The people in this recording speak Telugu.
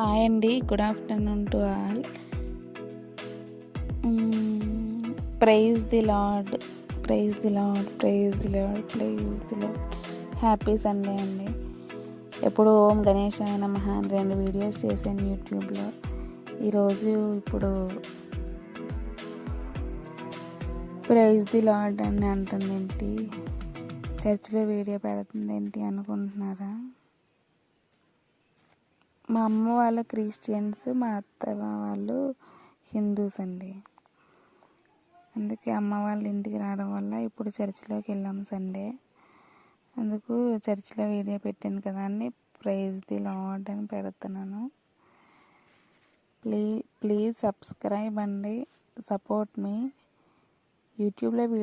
హాయ్ అండి, good afternoon to all. Praise the lord, praise the lord, praise the lord, praise the lord. Happy Sunday అండి. ఎప్పుడు ఓం గణేశాయ నమః అని 2 వీడియోస్ చేశాను యూట్యూబ్లో. ఈరోజు ఇప్పుడు ప్రైజ్ ది లార్డ్ అని అంటుంది ఏంటి, చర్చిలో వీడియో పెడుతుంది ఏంటి అనుకుంటున్నారా? మా అమ్మ వాళ్ళు క్రిస్టియన్స్, మా అత్త వాళ్ళు హిందూస్ అండి. అందుకే అమ్మ వాళ్ళ ఇంటికి రావడం వల్ల ఇప్పుడు చర్చిలోకి వెళ్ళాము సండే. అందుకు చర్చిలో వీడియో పెట్టాను కదా అని ప్రైజ్ ది లార్డ్ అని పెడుతున్నాను. ప్లీజ్ సబ్స్క్రైబ్ అండి, సపోర్ట్ మీ. యూట్యూబ్లో వీడియో